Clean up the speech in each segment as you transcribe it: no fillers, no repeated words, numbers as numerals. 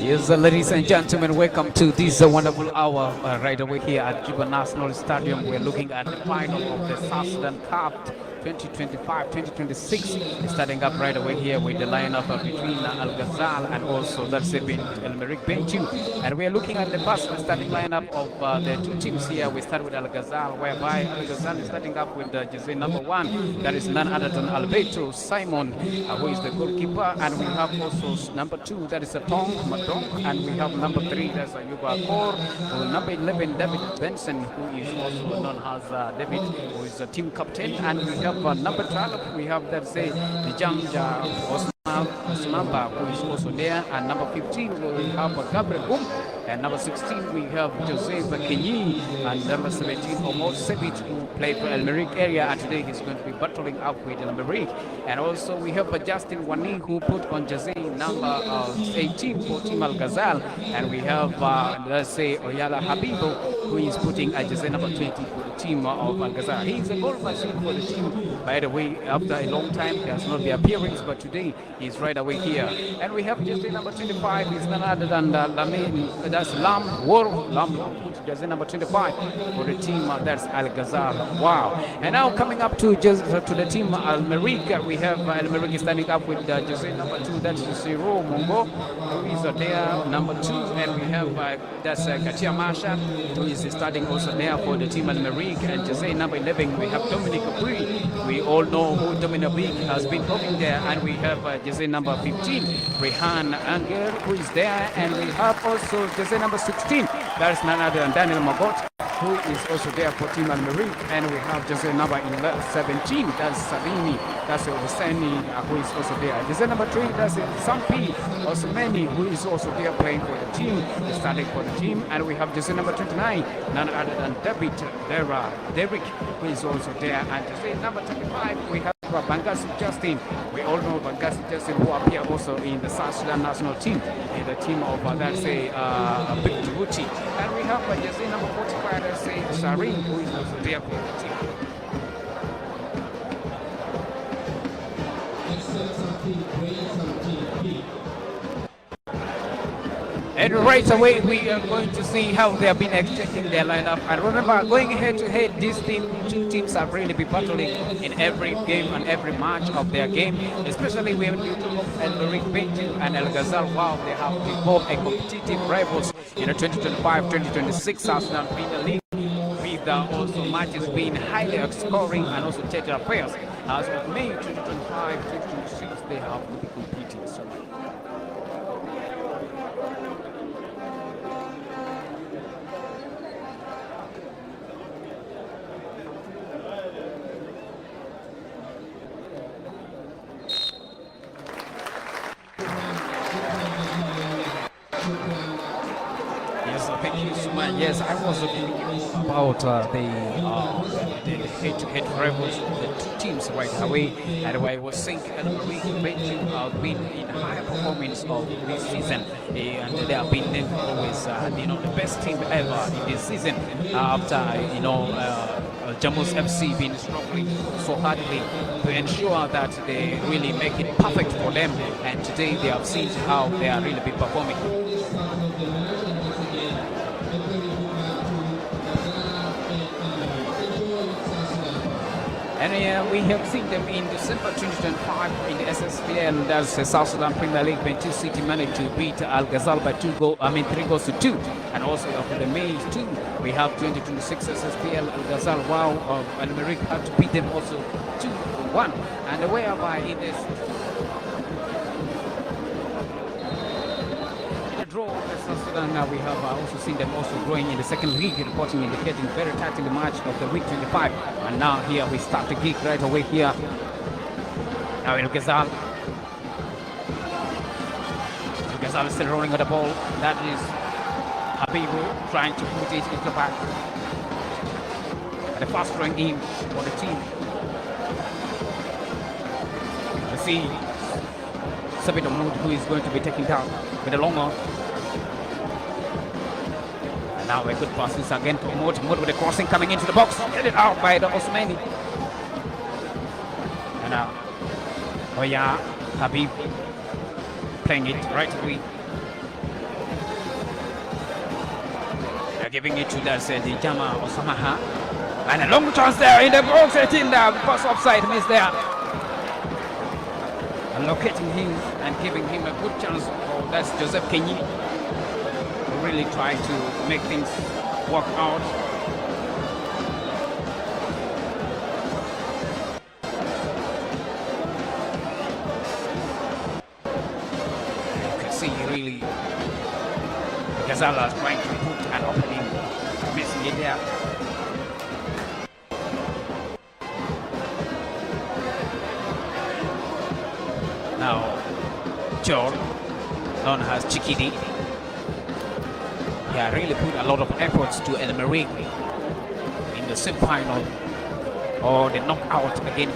Yes, ladies and gentlemen, welcome to this wonderful hour right away here at Juba National Stadium. We're looking at the final of the South Sudan Cup 2025-2026, starting up right away here with the lineup between Al Ghazal and also that's it, El Merrick Bentiu. And we're looking at the first starting lineup of the two teams here. We start with Al Ghazal, whereby Al Ghazal is starting up with the jersey number 1. That is none other than Alberto Simon, who is the goalkeeper. And we have also number 2, that is a Tong Madong. And we have number 3, that's a Yuba Kor. Number 11, David Benson, who is also known as David, who is a team captain. And we have number 12, we have that's the Janja Osmamba, who is also there. And number 15, we have Gabriel Gum. And number 16, we have Joseph Kenyi. And number 17, Omar Sebit, who played for El Merrick area. And today he's going to be battling up with El Merrick. And also we have Justin Wani, who put on jersey number 18 for Team Al Ghazal. And we have, let's say, Oyala Habibo, who is putting a jersey number 20 for the team of Al Ghazal. He is a goal machine for the team. By the way, after a long time, he has not been appearing, but today he's right away here. And we have jersey number 25, he's none other than that's Lam War. Lam put jersey number 25 for the team, that's Al Ghazal. Wow. And now coming up to the team Al Merrick, we have Al Merrick standing up with jersey number 2, that's Zero Mongo, who is there, number 2. And we have that's Katia Masha, who is starting also there for the team Al Merrick. And jersey number 11, we have Dominic Capri. We all know who Dominic has been coming there. And we have jersey number 15, Rehan Anger, who is there. And we have also jersey number 16, that's none other than Daniel Magot, who is also there for Team Al Merrick. And we have jersey number 17, that's Salini, that's Husseini, who is also there. Jersey number 3, that's Sampi Osmani, who is also there playing for the team, starting for the team. And we have jersey number 29, none other than Derek, who is also there. And jersey number 25, we have Bangasi Justin. We all know Bangasi Justin, who appear also in the South Sudan national team, in the team of let's say Big Djibouti. And we have jersey number 45, let's say Sharin, who is also there for the team. And right away, we are going to see how they have been exchanging their lineup. And remember, going head to head, these two teams have really been battling in every game and every match of their game, especially when you talk of El Merrick Bentiu and El Ghazal. Wow, they have become a competitive rivals in the 2025-2026 South Sudan Premier League, with also matches being highly scoring and also theatre affairs. As of May 2025-2026, they have to be competing. So yes, I was looking about the head-to-head rivals of the two teams right away, and I was saying El Merrick Bentiu have been in higher performance of this season, and they have been always the best team ever in this season after Jamus FC been struggling so hardly to ensure that they really make it perfect for them, and today they have seen how they are really been performing. And we have seen them in December 2025 in the SSPL, that's the South Sudan Premier League, when Bentiu City managed to beat Al Ghazal by 3 goals to 2. And also after the May 2, we have 2026 SSPL Al Ghazal. Wow, Al Merrick had to beat them also 2-1. And whereby in this draw with South Sudan, we have also seen them also growing in the second league, reporting indicating very tight in the match of the week 25. And now here we start the gig right away here. Now El Ghazal. El Ghazal is still rolling at the ball. That is Habibu trying to put it into the back. And a fast throwing in for the team. Let's see Sabit Omud, who is going to be taken down with a long on. And now a good pass is again to Omud. Omud with a crossing coming into the box. Get it out by the Osmani. And now Oya Habib. playing it right away. They're giving it to the Jama Osamaha. And a long chance there in the box, 18 there, because offside miss there. And locating him and giving him a good chance. Oh, that's Joseph Kenyi, who really tried to make things work out. You can see really Gazala is trying to put an opening, missing it there. Now, John, known as Chikidi, he really put a lot of efforts to El Merreikh in the semi-final or the knockout again.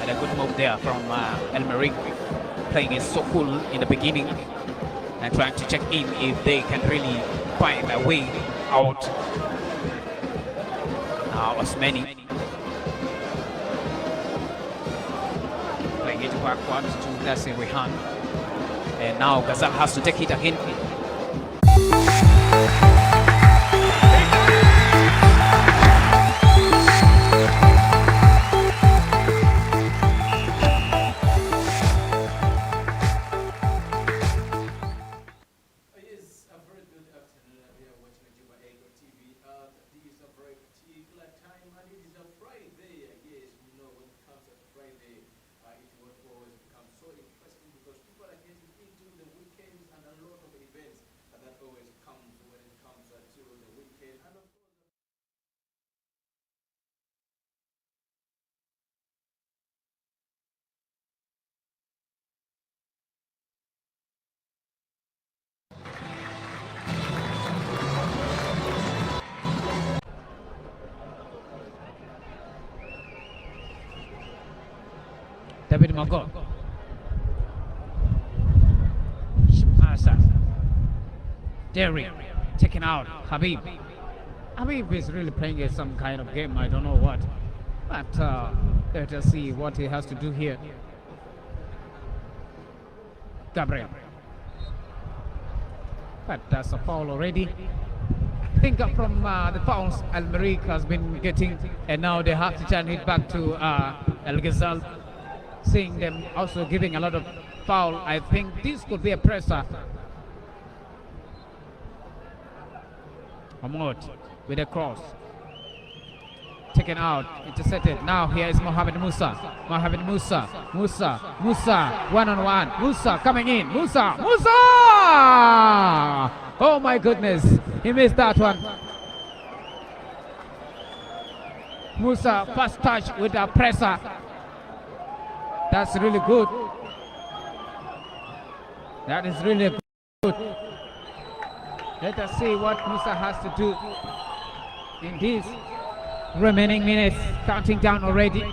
And a good move there from El Merreikh, playing it so cool in the beginning and trying to check in if they can really find a way out. Now, Osmani playing it backwards to Nasir Rehan. And now Ghazal has to take it again. David Magot, Hassan, Derrick, taken out, Habib. Habib is really playing some kind of game, I don't know what. But let us see what he has to do here. Gabriel. But that's a foul already. I think from the fouls El Merreikh has been getting, and now they have to turn it back to El Ghazal. Seeing them also giving a lot of foul, I think this could be a pressure. Mahmoud with a cross. Taken out, intercepted. Now here is Mohamed Musa. Mohamed Musa. Musa. One-on-one. Musa coming in. Musa. Oh my goodness. He missed that one. Musa first touch with a pressure. That's really good. That is really good. Let us see what Musa has to do in these remaining minutes. Counting down already.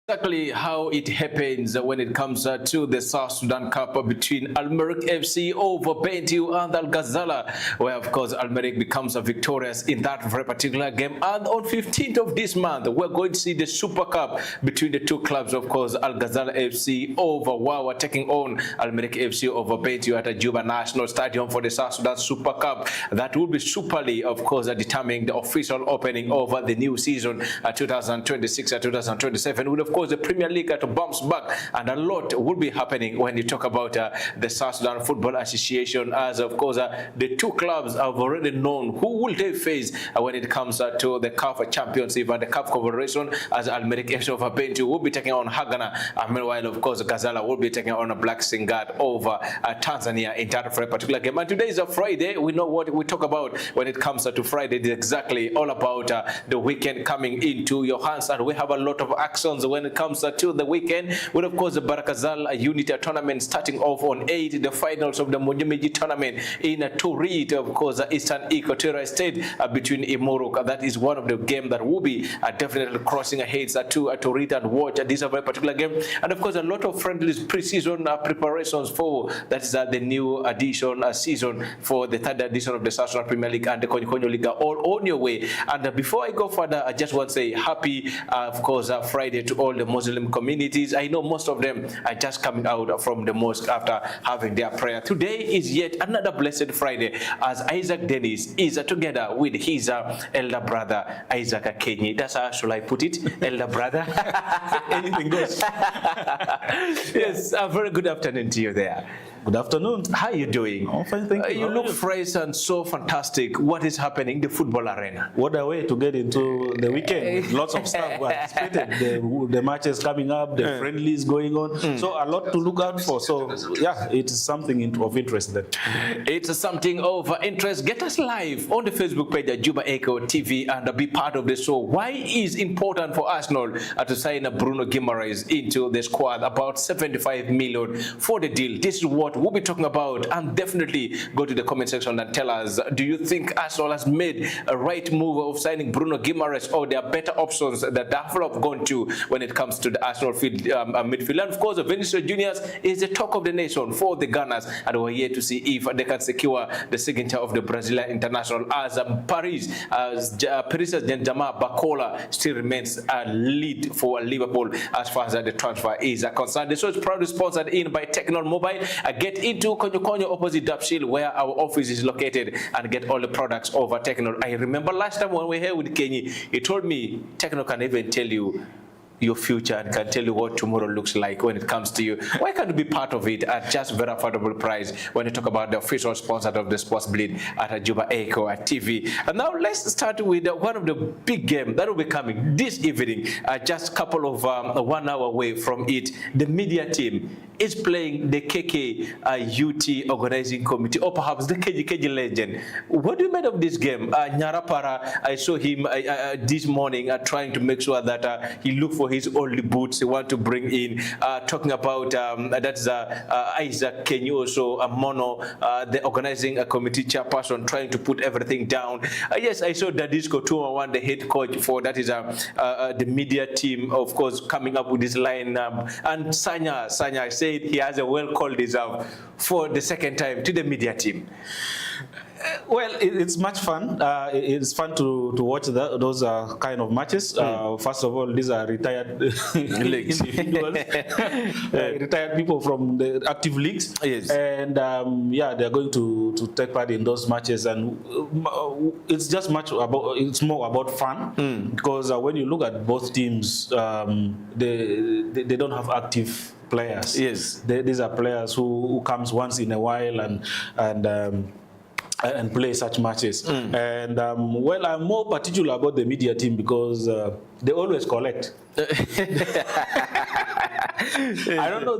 Exactly how it happens when it comes to the South Sudan Cup between Al Merreikh FC over Bentiu and Al Ghazala, where of course Al Merreikh becomes victorious in that very particular game. And on 15th of this month, we're going to see the Super Cup between the two clubs, of course, Al Ghazala FC over Wawa taking on Al Merreikh FC over Bentiu at the Juba National Stadium for the South Sudan Super Cup. That will be superly, of course, determining the official opening over the new season 2026-2027, with of course the Premier League to bounce back, and a lot will be happening when you talk about the South Sudan Football Association, as of course the two clubs have already known who will they face when it comes to the CAF Championship and the CAF Confederation, as Al Merreikh FC over Bentiu will be taking on Hagana, and meanwhile of course Ghazala will be taking on a Black Singad over Tanzania in that for a particular game. And today is a Friday. We know what we talk about when it comes to Friday. It's exactly all about the weekend coming into your hands, and we have a lot of actions when when it comes to the weekend. With, of course, the Barakazal Unity tournament starting off on 8, the finals of the Mujamiji tournament in Turit, of course, Eastern Equatorial State between Imorok. That is one of the games that will be definitely crossing ahead to Turit and watch this very particular game. And, of course, a lot of friendly pre-season preparations for that is the new edition season for the third edition of the South Sudan Premier League and the Konyo League all on your way. And before I go further, I just want to say happy, of course, Friday to all the Muslim communities. I know most of them are just coming out from the mosque after having their prayer. Today is yet another blessed Friday as Isaac Dennis is together with his elder brother, Isaac Akenyi. That's how should I put it? Elder brother? Anything goes. Yes, a very good afternoon to you there. Good afternoon. How are you doing? I'm fine, thank you. You look fresh and so fantastic. What is happening in the football arena? What a way to get into the weekend with lots of stuff anticipated. The matches coming up, the friendlies going on. So a lot to look out for. So yeah, it is something of interest then. It's something of interest. Get us live on the Facebook page at Juba Echo TV and be part of the show. Why is important for Arsenal to sign Bruno Guimaraes into the squad? About 75 million for the deal. This is what we'll be talking about, and definitely go to the comment section and tell us, do you think Arsenal has made a right move of signing Bruno Guimaraes, or there are better options that they have gone to when it comes to the Arsenal midfield? And of course, Vinicius Juniors is the talk of the nation for the Gunners, and we're here to see if they can secure the signature of the Brazilian international as Paris Saint-Germain Bacola still remains a lead for Liverpool as far as the transfer is concerned. The show is proudly sponsored in by Technol Mobile. Get into Konyo opposite Dapshil, where our office is located, and get all the products over Techno. I remember last time when we were here with Kenny, he told me Techno can even tell you your future and can tell you what tomorrow looks like when it comes to you. Why can't you be part of it at just very affordable price when you talk about the official sponsor of the Sports Bleed at Juba Echo at TV? And now let's start with one of the big games that will be coming this evening, just a couple of 1 hour away from it. The media team is playing the KK UT organizing committee, or perhaps the KG legend. What do you make of this game? Nyarapara, I saw him this morning trying to make sure that he looked for his old boots he want to bring in, talking about that's Isaac Kenyi, also Mono, the organizing committee chairperson, trying to put everything down. Yes, I saw Dadisco 201, the head coach for that is the media team, of course, coming up with this line. And Sanya said he has a well-called reserve for the second time to the media team. Well, it's much fun. It's fun to watch those kind of matches. First of all, these are retired individuals, retired people from the active leagues. Yes. And yeah, they're going to take part in those matches, and it's just it's more about fun because when you look at both teams, they don't have active players. Yes. These are players who comes once in a while and play such matches. And well, I'm more particular about the media team because they always collect. I don't know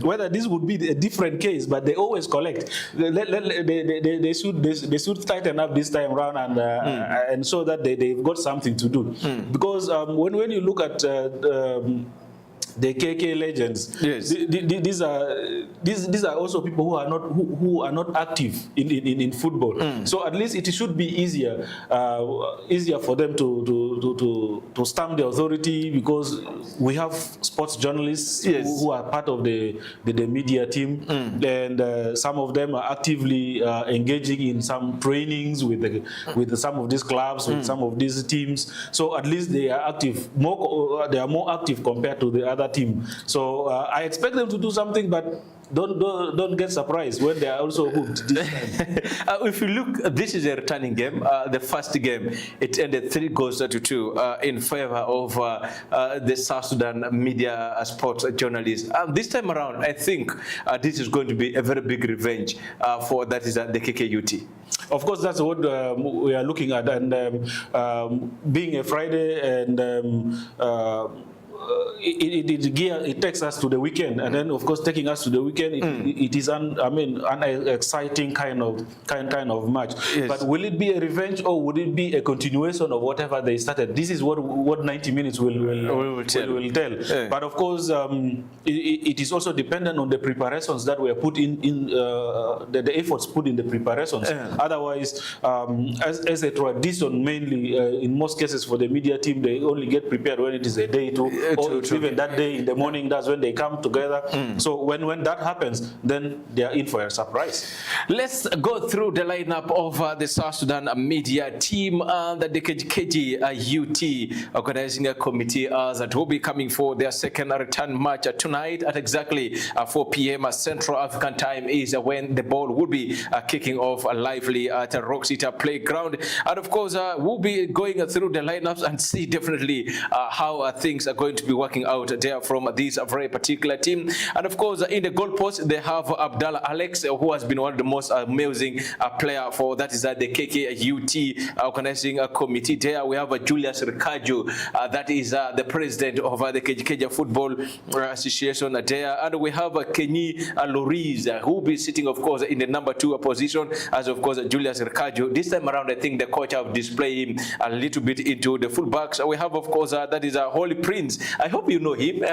whether this would be a different case, but they always collect. They should tighten up this time around and so that they've got something to do. Because when you look at the KK legends, yes, these are also people who are not active in football. So at least it should be easier for them to stamp the authority, because we have sports journalists, yes, who are part of the media team, and some of them are actively engaging in some trainings with some of these clubs, with some of these teams. So at least they are active. They are more active compared to the other team. So I expect them to do something, but don't get surprised when they are also hooked this time. If you look, this is a returning game. The first game, it ended 3-2 in favor of the South Sudan media sports journalists. This time around, I think this is going to be a very big revenge for that is the KKUT. Of course, that's what we are looking at, and being a Friday and it takes us to the weekend, and then of course taking us to the weekend, it is an exciting kind of match. Yes. But will it be a revenge or would it be a continuation of whatever they started? This is what 90 minutes will tell. Yeah. But of course, it is also dependent on the preparations that were put in the efforts put in the preparations. Yeah. Otherwise, as a tradition, mainly in most cases for the media team, they only get prepared when it is a day or even that day in the morning. That's when they come together. So when that happens, then they are in for a surprise. Let's go through the lineup of the South Sudan media team. The KG UT organizing a committee that will be coming for their second return match tonight at exactly 4 p.m. Central African time is when the ball will be kicking off lively at Rock City Playground. And of course, we'll be going through the lineups and see definitely how things are going to be working out there from this very particular team. And of course, in the goalpost, they have Abdallah Alex, who has been one of the most amazing player for that is the KKUT organizing committee. There we have Julius Ricaju, that is the president of the KG Football Association there. And we have Kenny Loriz, who will be sitting, of course, in the number 2 position, as of course Julius Ricaju. This time around, I think the coach have displayed him a little bit into the fullbacks. We have, of course, that is Holy Prince. I hope you know him.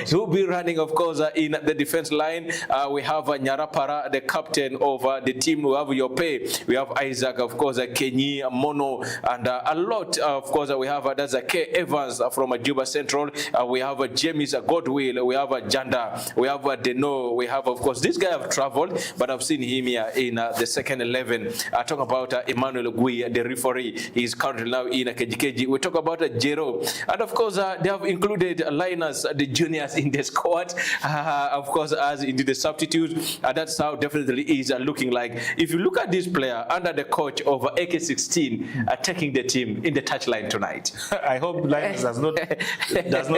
He will be running, of course, in the defense line. We have Nyarapara, the captain of the team. We have Yope. We have Isaac, of course, Kenyi, Mono, and a lot, of course, we have that's K. Evans from Juba Central. We have James Godwill. We have Janda. We have Deno. We have, of course, this guy have traveled, but I've seen him here in the second 11. I talk about Emmanuel Gui, the referee. He's currently now in KGKG. We talk about Jero. And of course, they have included Linus, the juniors in the squad, of course, as into the substitute. That's how definitely is looking like. If you look at this player under the coach of AK16 taking the team in the touchline tonight. I hope Linus does not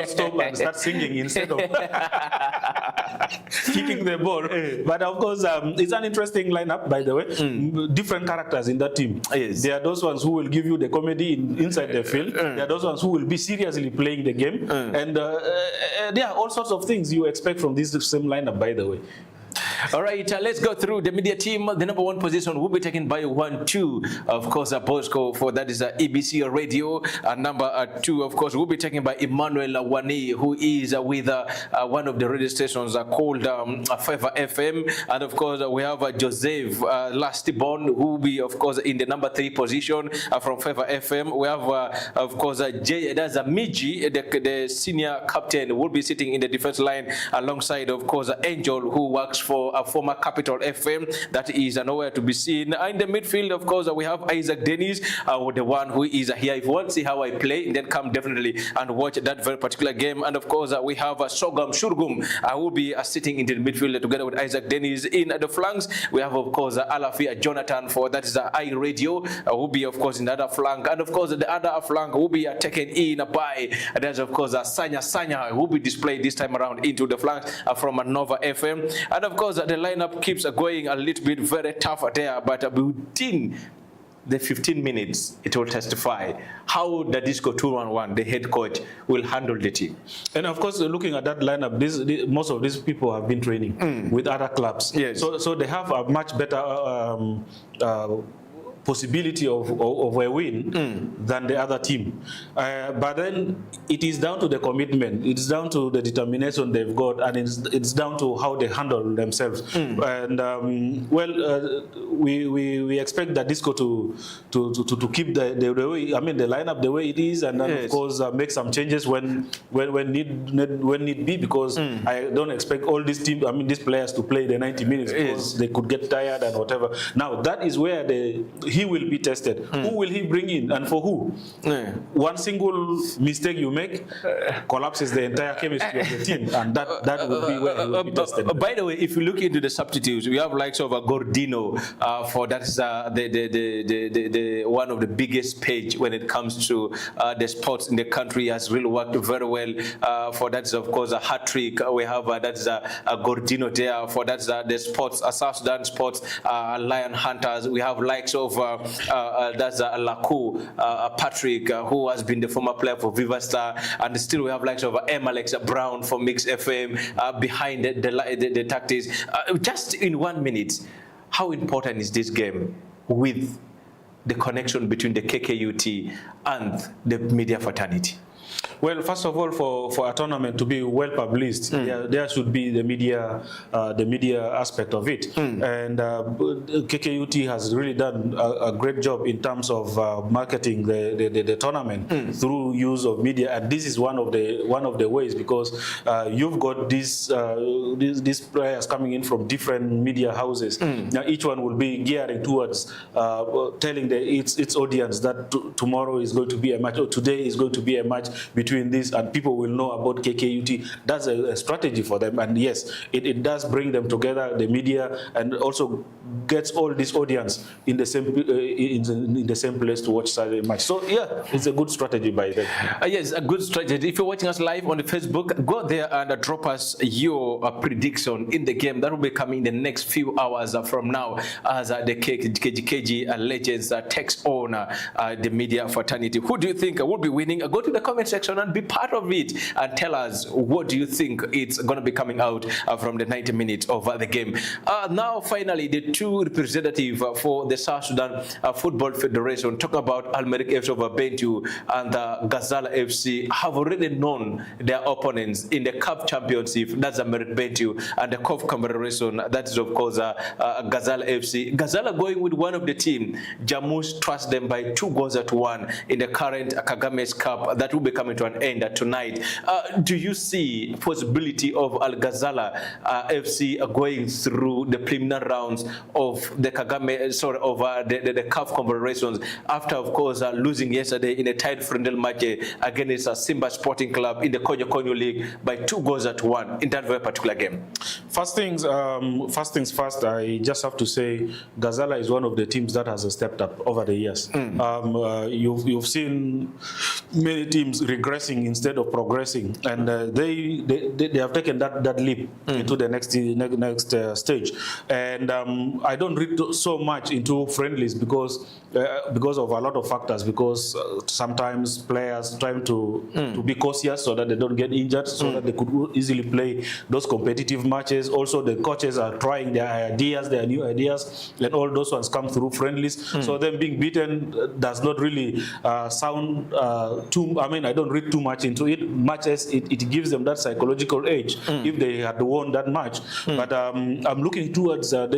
stop and start singing instead of kicking the ball. But of course, it's an interesting lineup, by the way. Different characters in that team. Yes. There are those ones who will give you the comedy inside the field. There are those ones who will be seriously playing the game. And there are all sorts of things you expect from this same lineup, by the way. All right, let's go through the media team. The number 1 position will be taken by 1-2, of course, Bosco, for that is EBC Radio. Number 2, of course, will be taken by Emmanuel Wani, who is with one of the radio stations called Favor FM. And of course, we have Joseph Lastibon, who will be, of course, in the number 3 position from Favor FM. We have, of course, that's Miji, the senior captain, will be sitting in the defense line alongside, of course, Angel, who works for a former Capital FM. That is nowhere to be seen. In the midfield, of course, we have Isaac Dennis, the one who is here. If you want to see how I play, then come definitely and watch that very particular game. And of course, we have Sogam Shurgum, who will be sitting in the midfield together with Isaac Dennis. In the flanks, we have, of course, Alafia Jonathan for that is I Radio, who will be, of course, in the other flank. And of course, the other flank will be taken in by, that's, of course, Sanya, who will be displayed this time around into the flanks from Nova FM. And of course, the lineup keeps going a little bit very tough there, but within the 15 minutes, it will testify how the Disco 211, the head coach, will handle the team. And of course, looking at that lineup, most of these people have been training with other clubs. Yes. So they have a much better possibility of a win than the other team. But then it is down to the commitment, it's down to the determination they've got, and it's down to how they handle themselves. And we expect that Disco to keep the way, I mean, the lineup the way it is, and then of course make some changes when need be, because I don't expect all these teams, I mean, these players to play the 90 minutes because they could get tired and whatever. Now that is where he will be tested. Who will he bring in and for who? One single mistake you make collapses the entire chemistry of the team, and that will be where he will be tested. By the way, if you look into the substitutes, we have likes of Gordino for that's the one of the biggest page when it comes to the sports in the country. Has really worked very well for that's of course a hat trick. We have that's Gordino there for that's the sports South Sudan sports Lion Hunters. We have likes of that's Laku Patrick, who has been the former player for Viva Star, and still we have likes of Alex Brown from Mix FM behind the tactics. Just in 1 minute, how important is this game with the connection between the KKUT and the media fraternity? Well, first of all, for a tournament to be well published, there should be the media aspect of it, and KKUT has really done a great job in terms of marketing the tournament through use of media, and this is one of the ways, because you've got these players coming in from different media houses. Now each one will be gearing towards telling its audience that tomorrow is going to be a match, or today is going to be a match between this, and people will know about KKUT. That's a strategy for them, and yes, it does bring them together, the media, and also gets all this audience in the same place to watch Saturday match. So yeah, it's a good strategy by them. Yes, a good strategy. If you're watching us live on the Facebook, go there and drop us your prediction in the game that will be coming in the next few hours from now, as the KGKG legends takes on the media fraternity. Who do you think will be winning? Go to the comment section and be part of it, and tell us what do you think it's going to be coming out from the 90 minutes of the game. Now finally, the two representatives for the South Sudan Football Federation, talk about Almeric FC of Bentiu and Gazala FC, have already known their opponents in the Cup Championship. That's Almeric Bentiu, and the Cup Confederation, that is of course Gazala FC. Gazala going with one of the team, Jamus trust them by 2-1 in the current Kagame's Cup that will be coming to an end tonight. Do you see possibility of Al Ghazala FC going through the preliminary rounds of the Kagame, of the CAF Confederations, after of course losing yesterday in a tight friendly match against Simba Sporting Club in the Konyo Konyo League by 2-1 in that very particular game? First things first, I just have to say Ghazala is one of the teams that has stepped up over the years. You've seen many teams regressing instead of progressing, and they have taken that leap into the next stage. And I don't read so much into friendlies because of a lot of factors, because sometimes players trying to be cautious so that they don't get injured, so that they could easily play those competitive matches. Also, the coaches are trying their new ideas, and all those ones come through friendlies. So them being beaten does not really sound too. I mean, I don't read too much into it, much as it gives them that psychological edge if they had won that match. But I'm looking towards the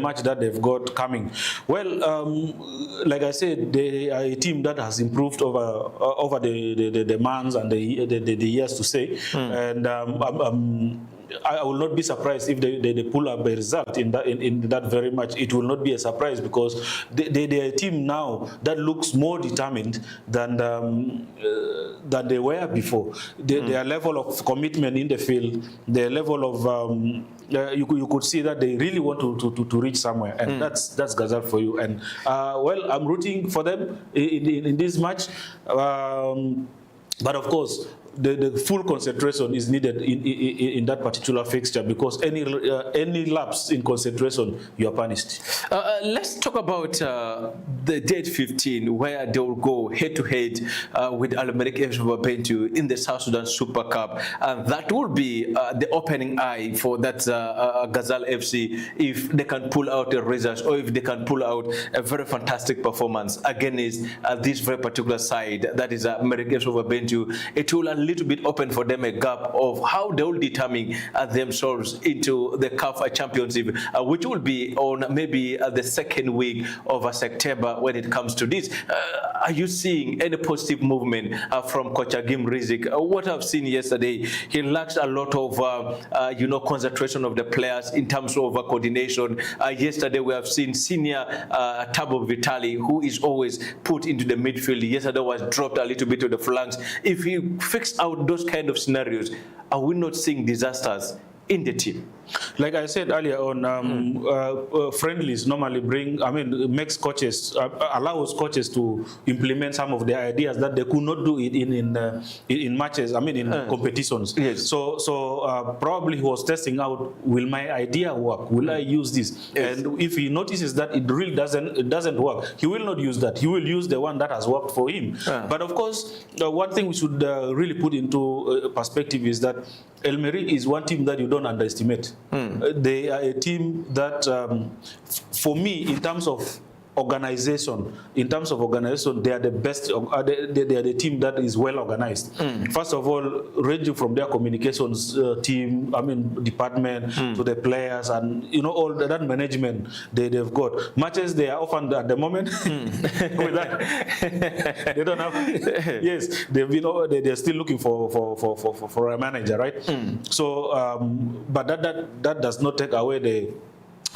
match that they've got coming. Well, like I said, they are a team that has improved over the months and the years to say, and I will not be surprised if they pull up a result in that very match. It will not be a surprise, because they are a team now that looks more determined than they were before. Their level of commitment in the field, their level of you could see that they really want to reach somewhere, and that's Ghazal for you. And well, I'm rooting for them in this match, but of course, the full concentration is needed in that particular fixture, because any lapse in concentration, you are punished. Let's talk about the date 15, where they will go head-to-head with Almeric FC of Bentiu in the South Sudan Super Cup. And that will be the opening eye for that Ghazal FC, if they can pull out the results, or if they can pull out a very fantastic performance against this very particular side, that is Almeric FC of Bentiu. It will a little bit open for them a gap of how they will determine themselves into the CAF Championship, which will be on maybe the second week of September when it comes to this. Are you seeing any positive movement from Coach Agim Rizik? What I've seen yesterday, he lacks a lot of concentration of the players in terms of coordination. Yesterday we have seen senior Tabo Vitali, who is always put into the midfield. Yesterday was dropped a little bit to the flanks. If he fixed out those kind of scenarios, are we not seeing disasters in the team? Like I said earlier on, friendlies normally makes coaches, allows coaches to implement some of their ideas that they could not do it in matches, in competitions. Yes. So probably he was testing out, will my idea work? Will I use this? Yes. And if he notices that it really doesn't work, he will not use that. He will use the one that has worked for him. But of course, one thing we should really put into perspective is that El Merreikh is one team that you don't underestimate. They are a team that, for me, in terms of organization, they are the best. They are the team that is well organized. First of all, ranging from their communications team, department, to the players, and all that management they've got. Matches they are often at the moment with that, they don't have. Yes, they're still looking for a manager, right? So, but that does not take away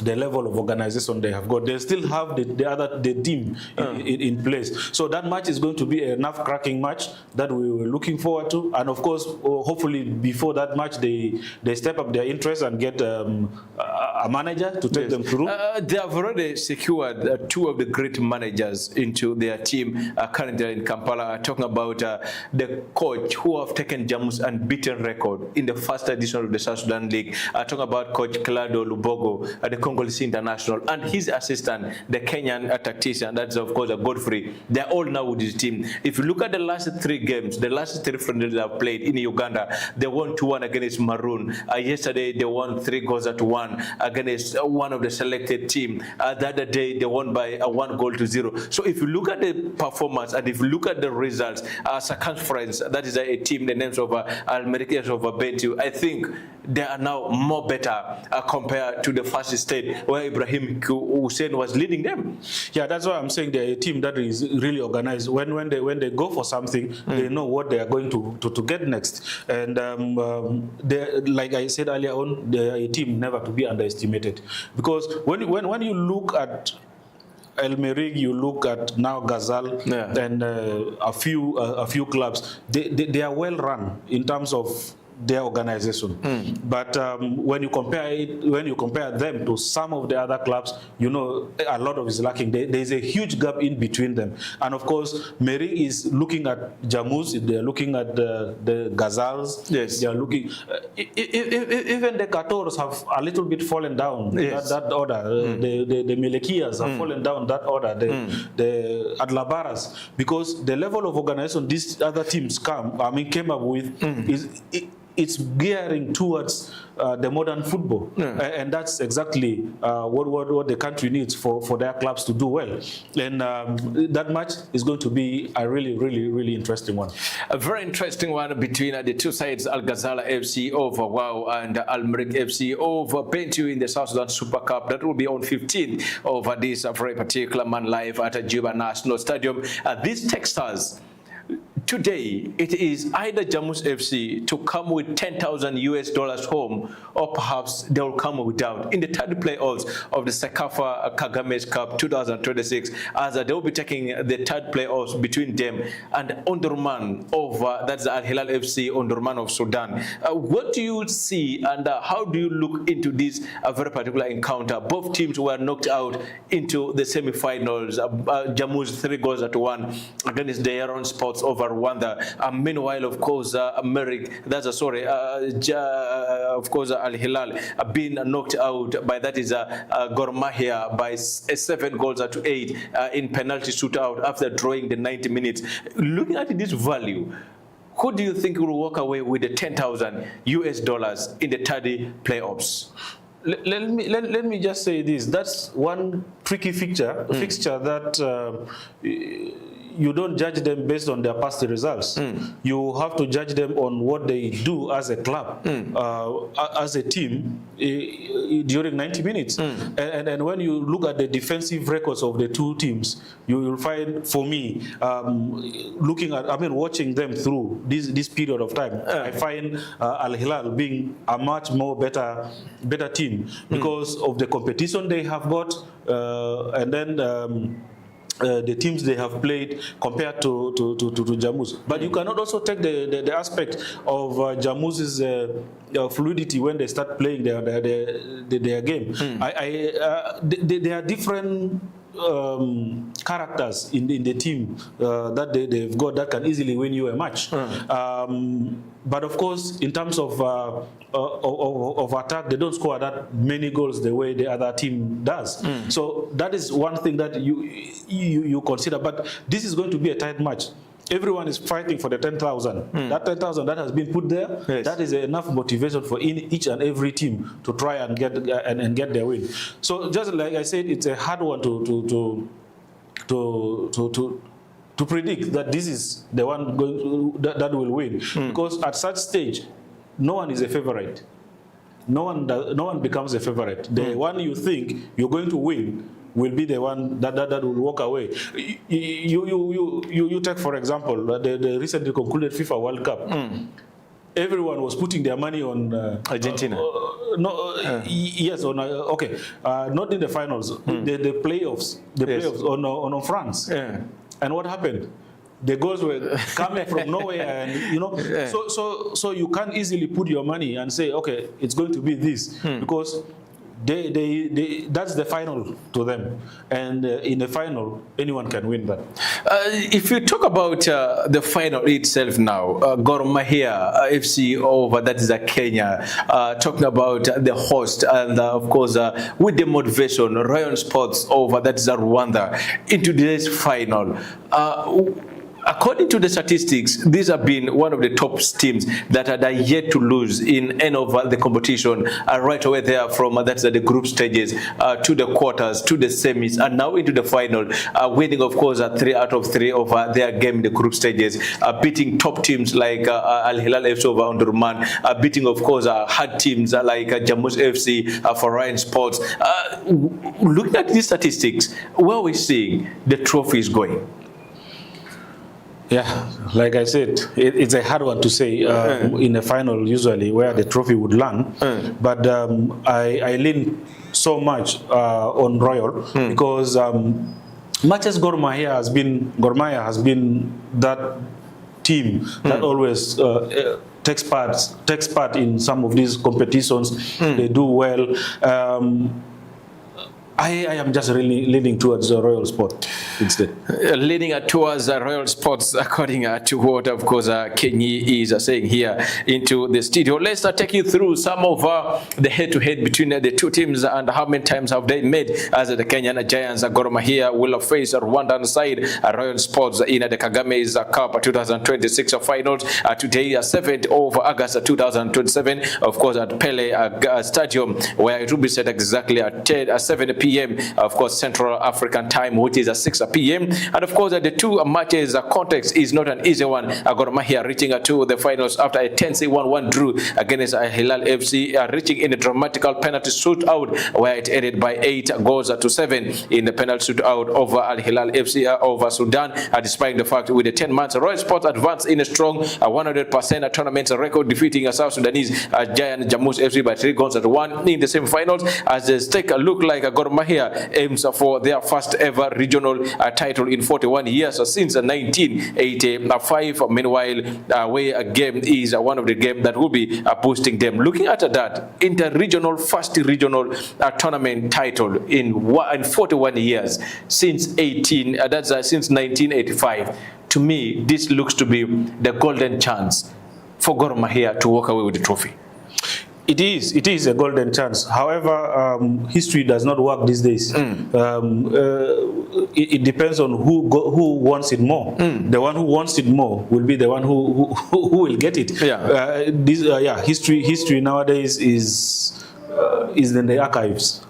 the level of organization they have got. They still have the team in place. So that match is going to be a nerve-cracking match that we were looking forward to. And of course, hopefully before that match, they step up their interest and get a manager to take them through. They have already secured two of the great managers into their team currently in Kampala. Talking about the coach who have taken Jamu's unbeaten record in the first edition of the South Sudan League. Talking about Coach Claudio Lubogo, the Congolese international, and his assistant, the Kenyan tactician, that's of course a Godfrey. They're all now with his team. If you look at the last 3 games, the last 3 friendlies they have played in Uganda, they won 2-1 against Maroon. Yesterday they won 3-1 against one of the selected team. The other day they won by 1-0. So if you look at the performance and if you look at the results, circumference, that is a team, the names of Al Merreikh of Bentiu, I think they are now more better compared to the first state where Ibrahim Hussein was leading them. Yeah, that's why I'm saying they're a team that is really organized. When they go for something, they know what they are going to get next. And like I said earlier on, they are a team never to be underestimated. Because when you look at El Merreikh, you look at now Ghazal and a few clubs, they are well run in terms of their organization. But when you compare them to some of the other clubs, a lot of is lacking. There's a huge gap in between them. And of course, Merreikh is looking at Jamus, they're looking at the Ghazals. Yes. They're looking, even the Kators have a little bit fallen down, yes, that order. The Melekias have fallen down that order, the Adlabaras, because the level of organization these other teams came up with it's gearing towards the modern football, and that's exactly what the country needs for their clubs to do well. And that match is going to be a really interesting one. A very interesting one between the two sides, Al Ghazala FC over WOW and Al Merreikh FC over Bentiu in the South Sudan Super Cup. That will be on 15th over this very particular man live at Juba National Stadium. These Texans, today, it is either Jamus FC to come with $10,000 home, or perhaps they will come without in the third playoffs of the Sekafa Kagame's Cup 2026, as they will be taking the third playoffs between them and Omdurman of that's Al Hilal FC, Omdurman of Sudan. What do you see, and how do you look into this very particular encounter? Both teams were knocked out into the semi-finals. Jamus 3-1 against the Yaron Sports over Rwanda. Meanwhile, of course, Merreikh, of course, Al Hilal being knocked out by, that is Gor Mahia by 7-8 in penalty shootout after drawing the 90 minutes. Looking at this value, who do you think will walk away with the $10,000 in the third playoffs? Let me just say this. That's one tricky fixture that you don't judge them based on their past results. You have to judge them on what they do as a club, as a team during 90 minutes. And when you look at the defensive records of the two teams, you will find, for me, watching them through this period of time, I find Al Hilal being a much more better team because of the competition they have got, and then the teams they have played compared to Jammus. But you cannot also take the aspect of Jammus's fluidity when they start playing their game. There are different characters in the team that they've got that can easily win you a match. But of course, in terms of attack, they don't score that many goals the way the other team does. So that is one thing that you consider. But this is going to be a tight match. Everyone is fighting for the 10,000. That 10,000 that has been put there, yes, that is enough motivation for each and every team to try and get their win. So just like I said, it's a hard one to predict that this is the one that will win, because at such stage, no one is a favorite. No one becomes a favorite. The one you think you're going to win will be the one that will walk away. You take, for example, the recently concluded FIFA World Cup. Everyone was putting their money on Argentina. Yes, okay, not in the finals, the playoffs, playoffs on France. And what happened? The goals were coming from nowhere, and so you can't easily put your money and say, okay, it's going to be this, because that's the final to them, and in the final anyone can win that. If you talk about the final itself now, Gor Mahia FC over, that is Kenya, talking about the host, and of course with the motivation, Rayon Sports over, that is Rwanda, into this final. According to the statistics, these have been one of the top teams that are yet to lose in any of the competition, right away there from that's the group stages to the quarters, to the semis, and now into the final, winning, of course, 3 out of 3 of their game in the group stages, beating top teams like Al Hilal FC over Omdurman, beating, of course, hard teams like Jammus FC for Rayon Sports. Looking at these statistics, where are we seeing the trophies going? Yeah, like I said, it's a hard one to say in the final usually where the trophy would land. But I lean so much on Royal because much as Gor Mahia has been that team that always takes part in some of these competitions. They do well. I am just really leaning towards the Royal Sport instead. Leaning towards Royal Sports, according to what, of course, Kenyi is saying here into the studio. Let's take you through some of the head-to-head between the two teams and how many times have they met as the Kenyan Giants. Gor Mahia will face Rwandan side Royal Sports in the Kagame's Cup 2026 finals today, 7th of August 2027, of course, at Pele Stadium, where it will be set exactly at 7 p.m. of course, Central African time, which is at 6 p.m. And of course, the two matches context is not an easy one. Gor Mahia reaching to the finals after a 10-1 draw against Hilal FC, reaching in a dramatical penalty shootout where it ended by 8-7 in the penalty shootout over Al Hilal FC over Sudan, despite the fact with the 10 months Royal Sports advanced in a strong 100% tournament record, defeating South Sudanese giant Jammus FC by 3-1 in the semi-finals, as the stake look like Gor Mahia aims for their first ever regional title in 41 years since 1985. Meanwhile, away game is one of the games that will be boosting them. Looking at that, first regional tournament title in 41 years since 1985. To me, this looks to be the golden chance for Gor Mahia to walk away with the trophy. It is a golden chance. However, history does not work these days. It depends on who wants it more. The one who wants it more will be the one who will get it. History nowadays is in the archives.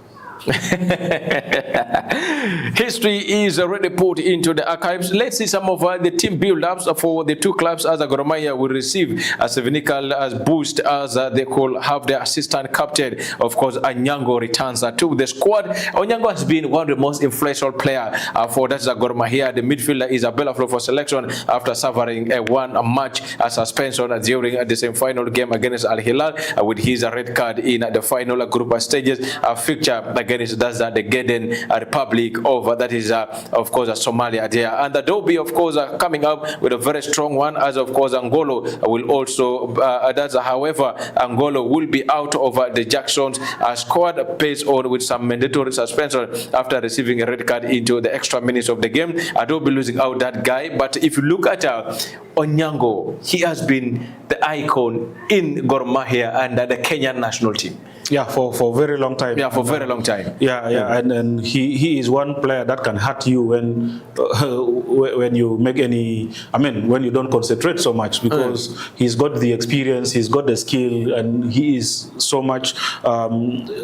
History is already put into the archives. Let's see some of the team build-ups for the two clubs, as Gor Mahia will receive a significant boost as they could have their assistant captain. Of course, Onyango returns to the squad. Onyango has been one of the most influential players for that Gor Mahia. The midfielder is a bellwether for selection after suffering one match suspension during the semi-final game against Al Hilal with his red card in the final group stages fixture against the Geden Republic of that is of course Somalia there. And the Derby, of course, coming up with a very strong one, as of course Angolo will also. However, Angolo will be out of the Jackson's squad based on with some mandatory suspension after receiving a red card into the extra minutes of the game. I don't be losing out that guy. But if you look at Onyango, he has been the icon in Gor Mahia and the Kenyan national team. Yeah, for a very long time. Yeah, for a very long time. Yeah. And he is one player that can hurt you when you make any. I mean, when you don't concentrate so much, because he's got the experience, he's got the skill, and he is so much.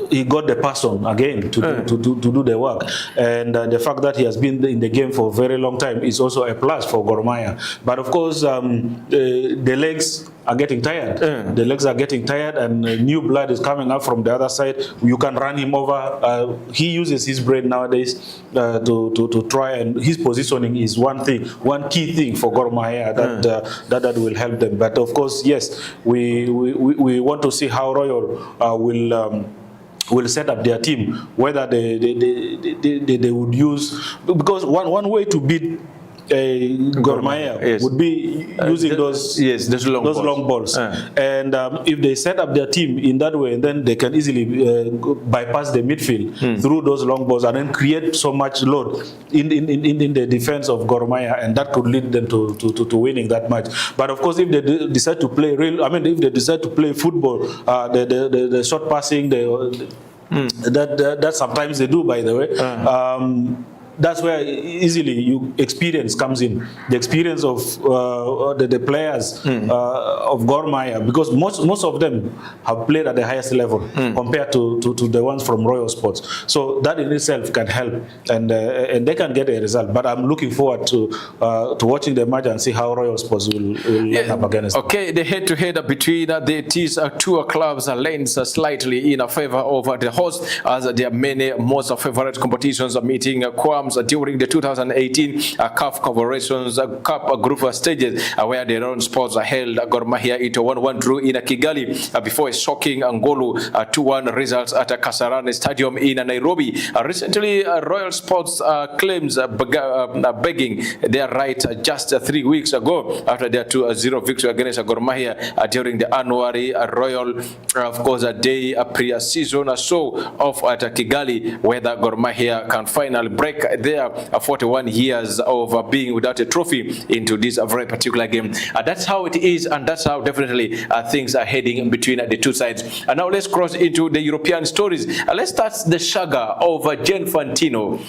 He got the passion again to do the work, and the fact that he has been in the game for a very long time is also a plus for Gor Mahia. But of course, the legs are getting tired. The legs are getting tired, and new blood is coming up from the other side. You can run him over. He uses his brain nowadays to try, and his positioning is one key thing for Gor Mahia that will help them. But of course, yes, we want to see how Royal will set up their team, whether they would use, because one way to beat Gor Mahia would be using those long balls. And if they set up their team in that way, then they can easily bypass the midfield through those long balls and then create so much load in the defense of Gor Mahia, and that could lead them to winning that match. But of course, if they decide to play if they decide to play football, the short passing, that sometimes they do, by the way. That's where easily experience comes in. The experience of the players of Gor Mahia, because most of them have played at the highest level compared to the ones from Royal Sports. So that in itself can help, and they can get a result. But I'm looking forward to watching the match and see how Royal Sports will line up against them. Okay, the head-to-head between these two clubs lanes slightly in favor of the host, as their many most favorite competitions are meeting during the 2018 CAF Confederations Cup group stages, where the Royal Sports held Gor Mahia into 1-1 draw in Kigali before a shocking Angolo 2-1 results at Kasarani Stadium in Nairobi. Recently, Royal Sports claims begging their right just 3 weeks ago after their 2-0 victory against Gor Mahia during the annual Royal, of course, a day pre-season show off at Kigali, where the Gor Mahia can finally break their 41 years of being without a trophy into this very particular game. That's how it is, and that's how definitely things are heading between the two sides. And now let's cross into the European stories. Let's start the saga of Gianni Infantino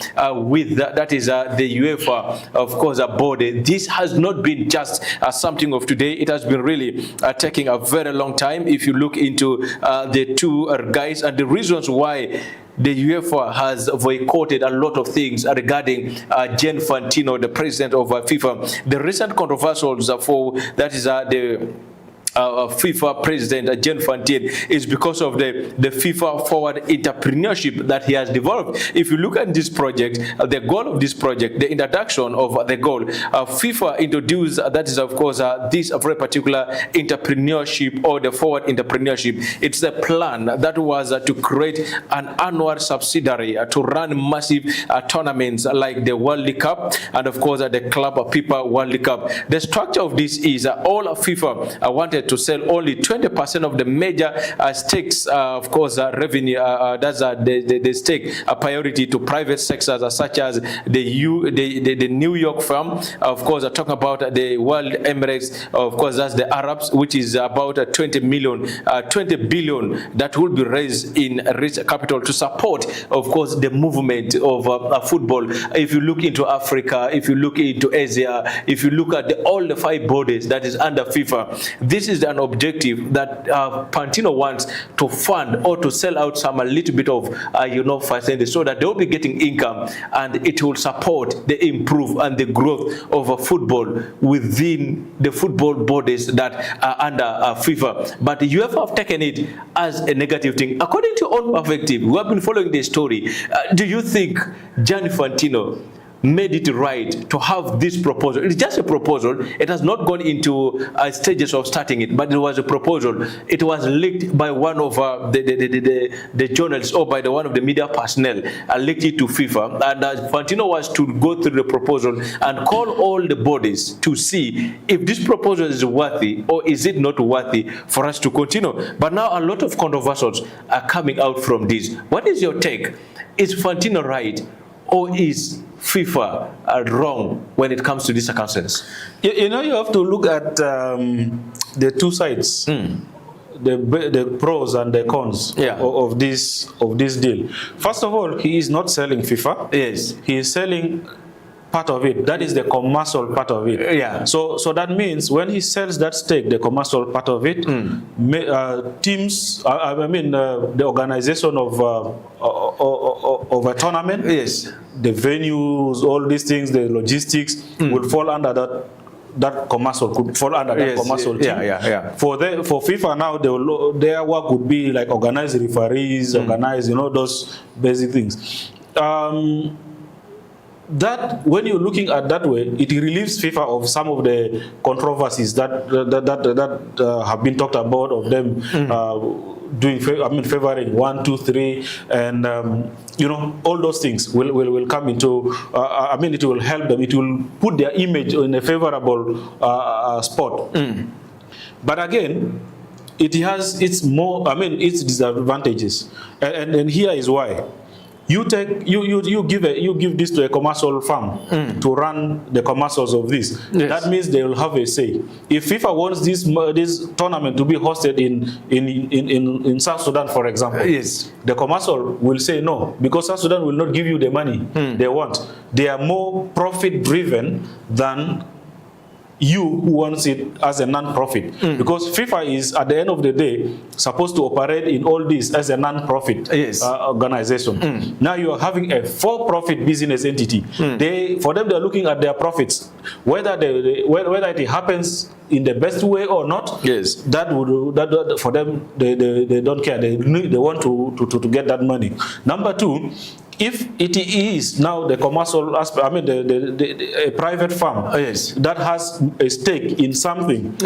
with that is the UEFA, of course, body. This has not been just something of today. It has been really taking a very long time. If you look into the two guys and the reasons why the UEFA has boycotted a lot of things regarding Gianni Infantino, the president of FIFA. The recent controversials for that is the FIFA president Gianni Infantino is because of the FIFA forward entrepreneurship that he has developed. If you look at this project, the goal of this project, the introduction of the goal, FIFA introduced that is of course this very particular entrepreneurship or the forward entrepreneurship. It's a plan that was to create an annual subsidiary to run massive tournaments like the World Cup and of course the Club FIFA World Cup. The structure of this is all of FIFA wanted to sell only 20% of the major stakes, of course, revenue. That's the stake, a priority to private sectors such as the New York firm. Of course, talking about the World Emirates. Of course, that's the Arabs, which is about 20 billion that will be raised in rich capital to support, of course, the movement of football. If you look into Africa, if you look into Asia, if you look at all the 5 bodies that is under FIFA, this is an objective that Infantino wants to fund or to sell out some a little bit of facilities so that they will be getting income, and it will support the improve and the growth of football within the football bodies that are under FIFA. But the UEFA have taken it as a negative thing. According to your own perspective, we have been following this story. Do you think Gianni Infantino made it right to have this proposal? It's just a proposal. It has not gone into stages of starting it, but it was a proposal. It was leaked by one of the journalists or by one of the media personnel, leaked it to FIFA. And Infantino was to go through the proposal and call all the bodies to see if this proposal is worthy or is it not worthy for us to continue. But now a lot of controversies are coming out from this. What is your take? Is Infantino right, or is FIFA wrong when it comes to this circumstance? You know, you have to look at the two sides, the pros and the cons of this deal. First of all, he is not selling FIFA. Yes, he is selling part of it. That is the commercial part of it. Yeah. So that means when he sells that stake, the commercial part of it, teams, the organization of a tournament, yes, the venues, all these things, the logistics will fall under that commercial, could fall under that commercial team. Yeah. For FIFA now, their work would be like organize referees, organize, those basic things. That when you're looking at that way, it relieves FIFA of some of the controversies that have been talked about, of them favoring 1, 2, 3, and all those things will come into. It will help them. It will put their image in a favorable spot. But again, it has its disadvantages, and here is why. You give this to a commercial firm to run the commercials of this. Yes. That means they will have a say. If FIFA wants this tournament to be hosted in South Sudan, for example, yes, the commercial will say no, because South Sudan will not give you the money they want. They are more profit driven than you who wants it as a non-profit, because FIFA is, at the end of the day, supposed to operate in all this as a non-profit organization. Now you are having a for-profit business entity. For them, they're looking at their profits, whether it happens in the best way or not. Yes, that for them, they don't care. They want to get that money. Number two, if it is now the commercial aspect, a private firm that has a stake in something,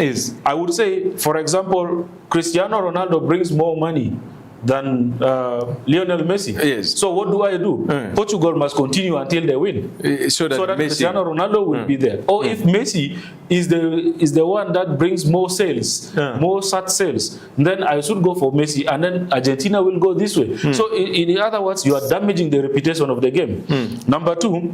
I would say, for example, Cristiano Ronaldo brings more money than Lionel Messi. Yes. So what do I do? Portugal must continue until they win, so that Cristiano Ronaldo will be there. Or if Messi is the one that brings more sales, more such sales, then I should go for Messi, and then Argentina will go this way. So in other words, you are damaging the reputation of the game. Number two,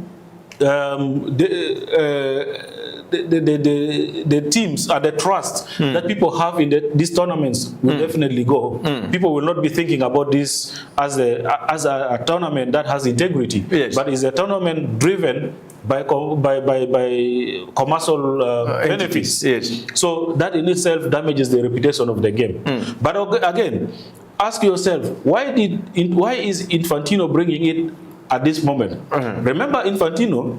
the teams and the trust that people have in these tournaments will definitely go. People will not be thinking about this as a tournament that has integrity, but is a tournament driven by commercial benefits. Yes. So that in itself damages the reputation of the game. But again, ask yourself, why is Infantino bringing it at this moment? Remember, Infantino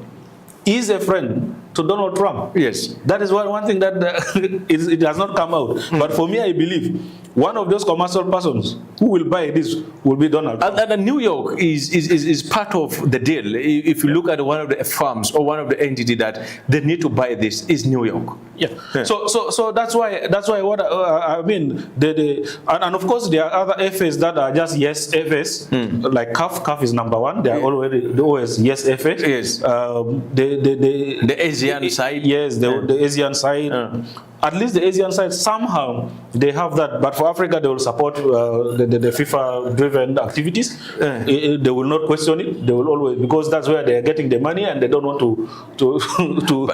is a friend to Donald Trump. Yes. That is one thing that it has not come out. But for me, I believe one of those commercial persons who will buy this will be Donald Trump. And New York is part of the deal. If you look at one of the firms or one of the entity that they need to buy this, is New York. Yeah. So that's why what I mean. And of course there are other FAs that are just yes FAs, like CAF is number one. They are always yes FAs. Yes. The Asian side. Yes, the Asian side. At least the Asian side, somehow they have that. But for Africa, they will support the FIFA-driven activities. They will not question it. They will always, because that's where they are getting the money, and they don't want to.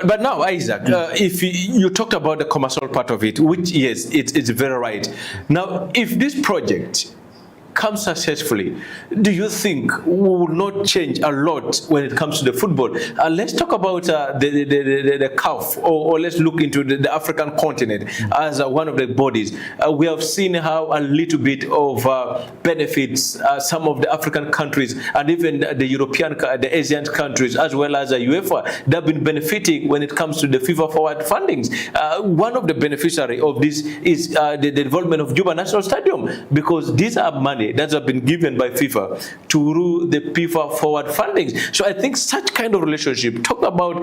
But now, Isaac, if you talked about the commercial part of it, which yes, it's very right. Now, if this project comes successfully, do you think we will not change a lot when it comes to the football? Let's talk about the CAF, or let's look into the African continent as one of the bodies. We have seen how a little bit of benefits some of the African countries and even the European, the Asian countries, as well as UEFA, they've been benefiting when it comes to the FIFA forward fundings. One of the beneficiaries of this is the development of Juba National Stadium, because these are money money that has been given by FIFA to rule the FIFA forward funding. So I think such kind of relationship, talk about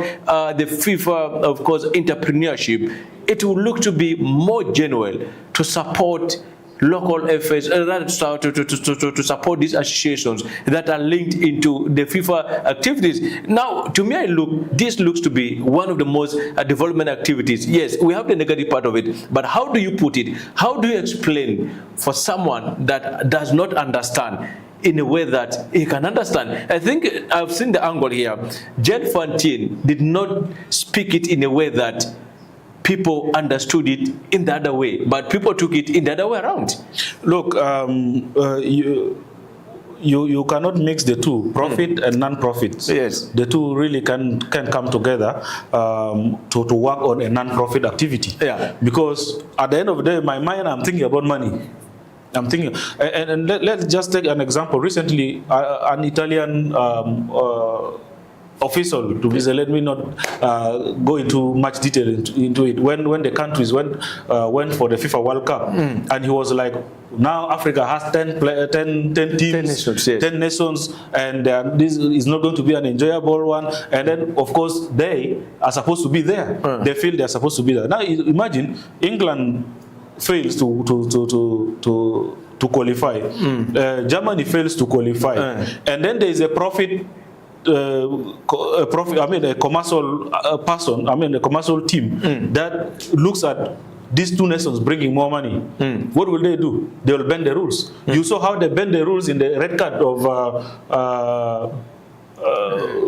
the FIFA, of course, entrepreneurship, it will look to be more genuine to support local efforts, to support these associations that are linked into the FIFA activities. Now, to me, this looks to be one of the most development activities. Yes, we have the negative part of it, but how do you put it? How do you explain for someone that does not understand in a way that he can understand? I think I've seen the angle here. Gianni Infantino did not speak it in a way that people understood it in the other way, but people took it in the other way around. Look, you cannot mix the two, profit and non-profit. Yes. The two really can come together to work on a non-profit activity. Yeah. Because at the end of the day, in my mind, I'm thinking about money. I'm thinking, and let's just take an example. Recently, an Italian official, to be let me not go into much detail into it. When the countries went for the FIFA World Cup, and he was like, now Africa has 10 teams, 10 nations, and this is not going to be an enjoyable one. And then, of course, they are supposed to be there. They feel they are supposed to be there. Now, imagine England fails to qualify. Germany fails to qualify, and then there is a profit. A commercial person, a commercial team that looks at these two nations bringing more money. What will they do? They will bend the rules. You saw how they bend the rules in the red card of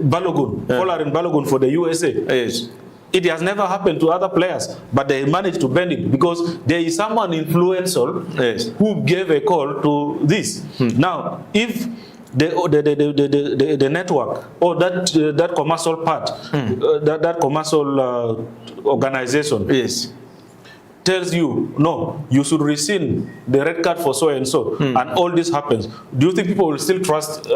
Balogun, Folarin Balogun for the USA. Yes. It has never happened to other players, but they managed to bend it because there is someone influential who gave a call to this. Now, if the network or that commercial part, that commercial organization tells you, no, you should rescind the red card for so and so, and all this happens, do you think people will still trust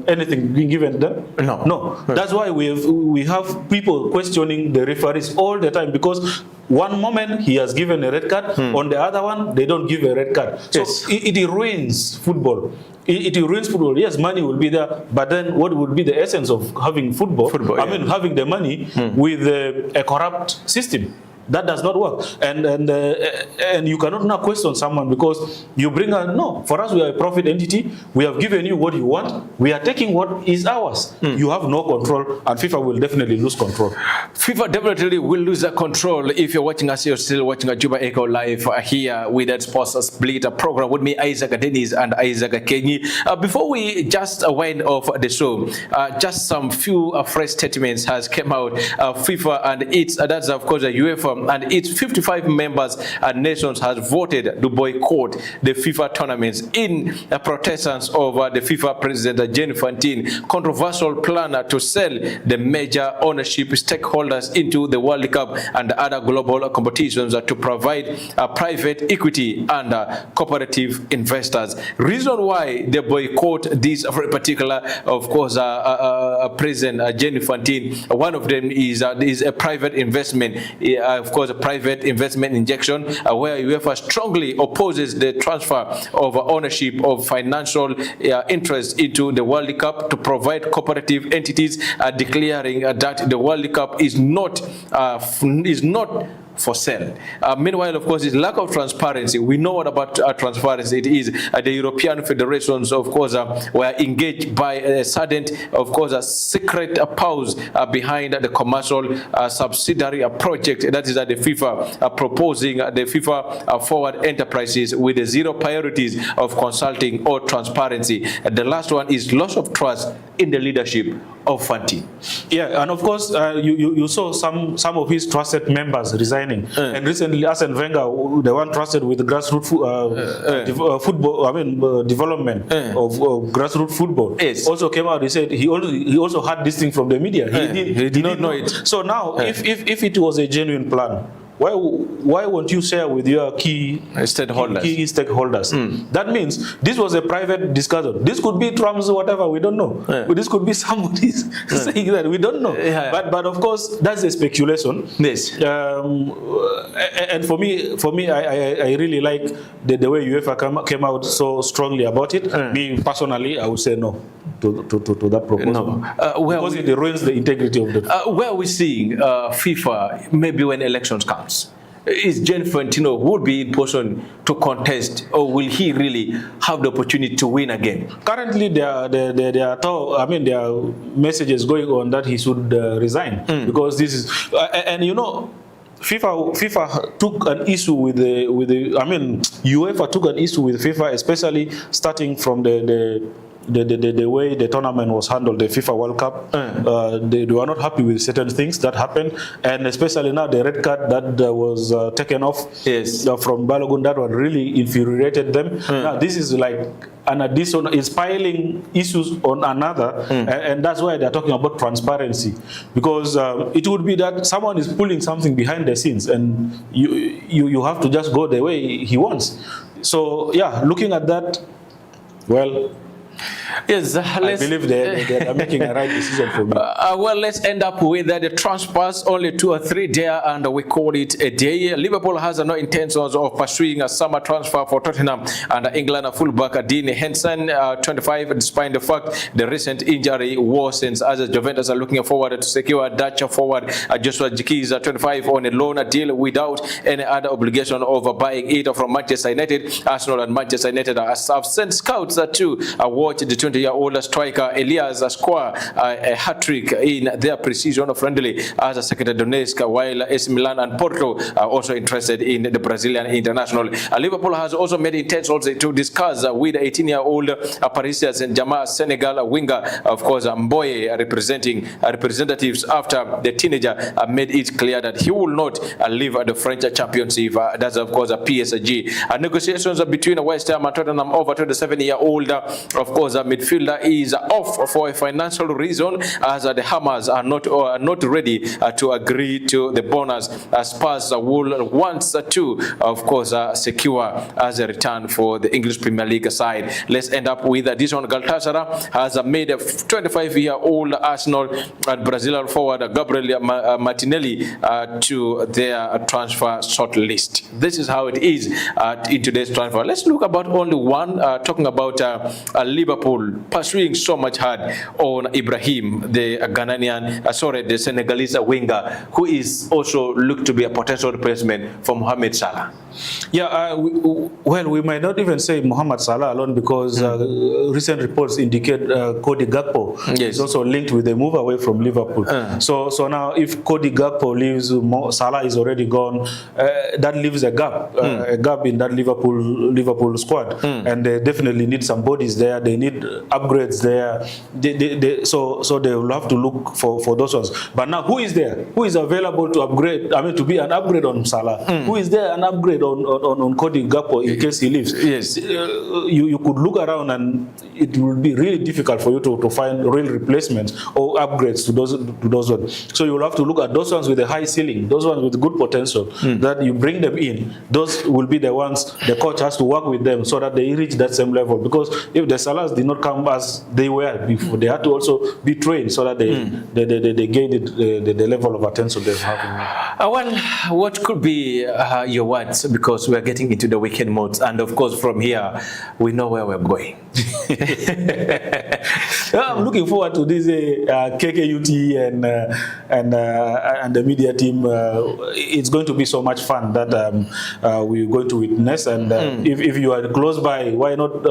anything being given them? No. That's why we have people questioning the referees all the time, because one moment he has given a red card, on the other one they don't give a red card. So it ruins football. It ruins football. Yes, money will be there, but then what would be the essence of having football? Having the money with a corrupt system. That does not work, and you cannot now question someone because you bring no. For us, we are a profit entity. We have given you what you want. We are taking what is ours. You have no control, and FIFA will definitely lose control. FIFA definitely will lose that control. If you're watching us, you're still watching Juba Echo live here with that Sports Split program with me, Isaac Dennis and Isaac Kenyi. Before we just wind off the show, just some few fresh statements has come out. FIFA and its that's of course the UEFA. And its 55 members and nations has voted to boycott the FIFA tournaments in protestance over the FIFA president Gianni Infantino controversial plan to sell the major ownership stakeholders into the World Cup and other global competitions to provide private equity and cooperative investors. Reason why they boycott this particular, of course, president Gianni Infantino, one of them is a private investment. Of course, a private investment injection, where UEFA strongly opposes the transfer of ownership of financial interests into the World Cup to provide cooperative entities, declaring that the World Cup is not for sale. Meanwhile, of course, it's lack of transparency. We know what about transparency it is. The European federations, of course, were engaged by a sudden, of course, a secret pause behind the commercial subsidiary project that is at the FIFA proposing the FIFA forward enterprises with the zero priorities of consulting or transparency. The last one is loss of trust in the leadership of Fanti. Yeah, and of course, you saw some of his trusted members resigning. And recently, Arsene Wenger, the one trusted with the grassroots football, development of grassroots football, also came out. He said he also had this thing from the media. He did not know it. So now, if it was a genuine plan why won't you share with your key stakeholders? That means this was a private discussion. This could be Trump's whatever, we don't know. This could be somebody saying that, we don't know. But of course, that's a speculation. Yes. And for me, I really like the way UEFA came out so strongly about it. Me personally, I would say no to that proposal. No. Because it ruins the integrity of the. Where are we seeing FIFA maybe when elections comes? Is Gianni Infantino would be in position to contest, or will he really have the opportunity to win again? Currently, there are messages going on that he should resign because this is and you know. FIFA took an issue with UEFA took an issue with FIFA, especially starting from the way the tournament was handled, the FIFA World Cup. They were not happy with certain things that happened, and especially now the red card that was taken off from Balogun, that one really infuriated them. Now this is like an additional, is piling issues on another, and that's why they're talking about transparency, because it would be that someone is pulling something behind the scenes, and you have to just go the way he wants. So yeah, looking at that, well. Yes, I believe they are making a right decision for me. Well, let's end up with the transfers, only 2 or 3 there, and we call it a day. Liverpool has no intentions of pursuing a summer transfer for Tottenham and England fullback Dean Henson, 25, despite the fact the recent injury worsens, as Juventus are looking forward to secure Dutch forward Joshua Zirkzee, 25, on a loan deal without any other obligation of buying it from Manchester United. Arsenal and Manchester United have sent scouts to watch the 20-year-old striker Elias score a hat-trick in their pre-season friendly as a Shakhtar Donetsk, while AC Milan and Porto are also interested in the Brazilian international. Liverpool has also made intentions to discuss with 18-year-old Paris Saint-Germain Senegal winger, of course, Mboye, representatives after the teenager made it clear that he will not leave the French championship. That's, of course, a PSG. Negotiations between West Ham and Tottenham over 27-year-old, of course, midfielder is off for a financial reason, as the Hammers are not ready to agree to the bonus. Spurs will want to, of course, secure as a return for the English Premier League side. Let's end up with this one. Galatasaray has made a 25-year-old Arsenal and Brazilian forward Gabriel Martinelli to their transfer short list. This is how it is in today's transfer. Let's look about only one, talking about Liverpool pursuing so much hard on Ibrahim, the the Senegalese winger, who is also looked to be a potential replacement for Mohamed Salah. Yeah, we might not even say Mohamed Salah alone, because recent reports indicate Cody Gakpo is also linked with the move away from Liverpool. So now, if Cody Gakpo leaves, Salah is already gone. That leaves a gap in that Liverpool squad, and they definitely need some bodies there. They need upgrades there. So they will have to look for those ones. But now, who is there? Who is available to upgrade? I mean, to be an upgrade on Salah? Who is there an upgrade on Cody Gakpo in case he leaves? Yes. You could look around, and it will be really difficult for you to find real replacements or upgrades to those ones. So you will have to look at those ones with a high ceiling, those ones with good potential, that you bring them in. Those will be the ones the coach has to work with them so that they reach that same level. Because if the Salahs did not come as they were before, they had to also be trained so that they gain the level of attention they have. Well, what could be your words? Because we are getting into the weekend mode, and of course from here we know where we're going. I'm looking forward to this KKUT and the media team. It's going to be so much fun that we're going to witness. And if you are close by, why not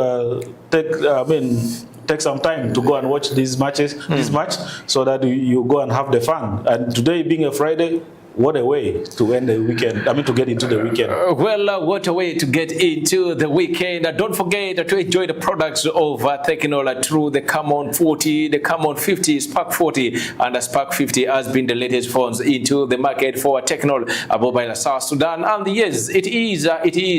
take some time to go and watch these matches, this match, so that you go and have the fun. And today being a Friday, what a way to end the weekend. I mean, to get into the weekend. What a way to get into the weekend. Don't forget to enjoy the products of Technola through the Camon 40, the Camon 50, Spark 40, and the Spark 50 has been the latest phones into the market for Technol mobile South Sudan. And yes, it is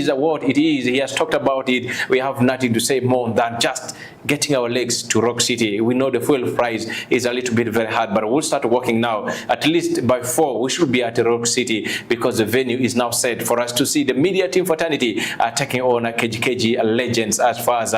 what it is. He has talked about it. We have nothing to say more than just getting our legs to Rock City. We know the fuel price is a little bit very hard, but we'll start working now. At least by 4, we should be at Rock City because the venue is now set for us to see the media team fraternity taking on KGKG legends as far as